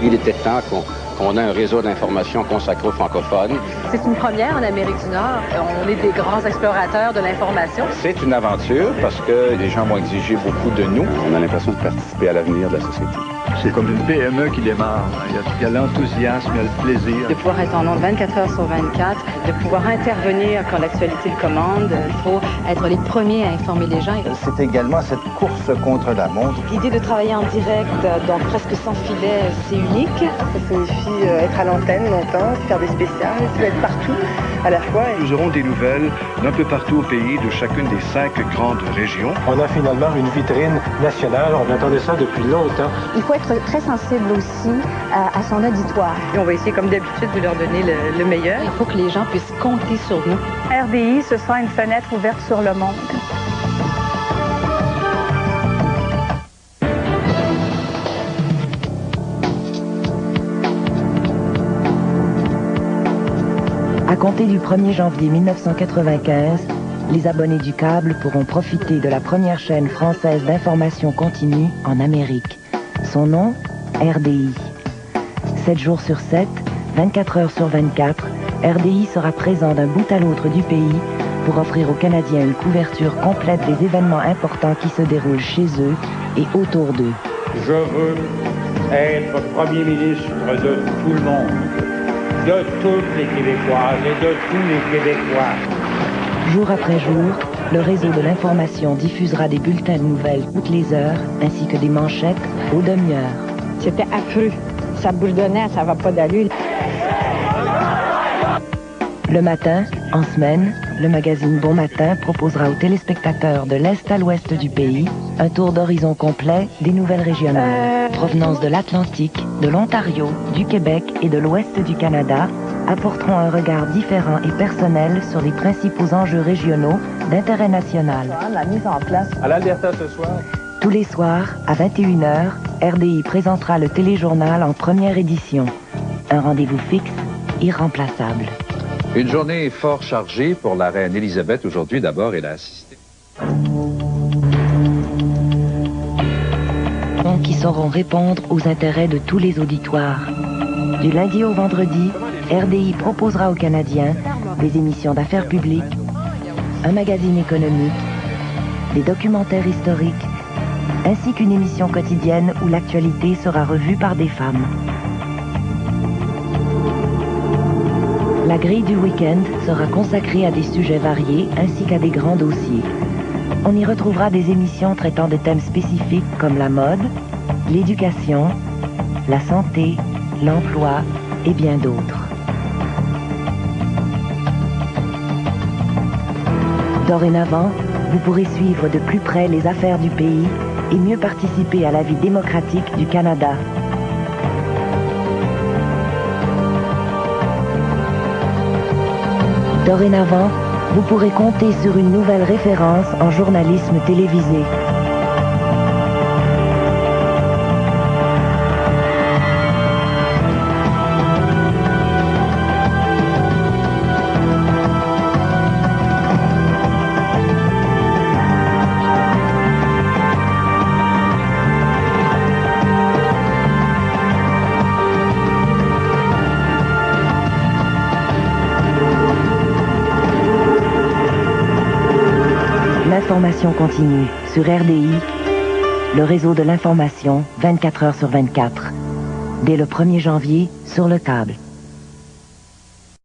Il était temps qu'on ait un réseau d'information consacré aux francophones. C'est une première en Amérique du Nord. On est des grands explorateurs de l'information. C'est une aventure parce que les gens vont exiger beaucoup de nous. On a l'impression de participer à l'avenir de la société. C'est comme une PME qui démarre. Il y a l'enthousiasme, il y a le plaisir. De pouvoir être en ondes 24 heures sur 24, de pouvoir intervenir quand l'actualité le commande. Il faut être les premiers à informer les gens. C'est également cette course contre la montre. L'idée de travailler en direct, donc presque sans filet, c'est unique. Ça signifie être à l'antenne longtemps, faire des spéciales, être partout à la fois. Nous aurons des nouvelles d'un peu partout au pays, de chacune des 5 grandes régions. On a finalement une vitrine nationale. On attendait ça depuis longtemps. Il faut être très sensible aussi à son auditoire. Et on va essayer, comme d'habitude, de leur donner le meilleur. Il faut que les gens puissent compter sur nous. RDI, ce sera une fenêtre ouverte sur le monde. À compter du 1er janvier 1995, les abonnés du câble pourront profiter de la première chaîne française d'information continue en Amérique. Son nom, RDI. 7 jours sur 7, 24 heures sur 24, RDI sera présent d'un bout à l'autre du pays pour offrir aux Canadiens une couverture complète des événements importants qui se déroulent chez eux et autour d'eux. Je veux être Premier ministre de tout le monde, de toutes les Québécoises et de tous les Québécois. Jour après jour, le réseau de l'information diffusera des bulletins de nouvelles toutes les heures, ainsi que des manchettes aux demi-heures. C'était affreux. Ça bourdonnait, ça va pas d'allure. Le matin, en semaine, le magazine Bon Matin proposera aux téléspectateurs de l'Est à l'Ouest du pays un tour d'horizon complet des nouvelles régionales. Provenance de l'Atlantique, de l'Ontario, du Québec et de l'Ouest du Canada apporteront un regard différent et personnel sur les principaux enjeux régionaux d'intérêt national. La mise en place. À l'Alberta ce soir. Tous les soirs, à 21h, RDI présentera le téléjournal en première édition. Un rendez-vous fixe, irremplaçable. Une journée fort chargée pour la reine Élisabeth. Aujourd'hui, d'abord, elle a assisté. Qui sauront répondre aux intérêts de tous les auditoires. Du lundi au vendredi, RDI proposera aux Canadiens des émissions d'affaires publiques, un magazine économique, des documentaires historiques, ainsi qu'une émission quotidienne où l'actualité sera revue par des femmes. La grille du week-end sera consacrée à des sujets variés ainsi qu'à des grands dossiers. On y retrouvera des émissions traitant de thèmes spécifiques comme la mode, l'éducation, la santé, l'emploi et bien d'autres. Dorénavant, vous pourrez suivre de plus près les affaires du pays et mieux participer à la vie démocratique du Canada. Dorénavant, vous pourrez compter sur une nouvelle référence en journalisme télévisé. L'information continue sur RDI, le réseau de l'information 24 heures sur 24. Dès le 1er janvier, sur le câble.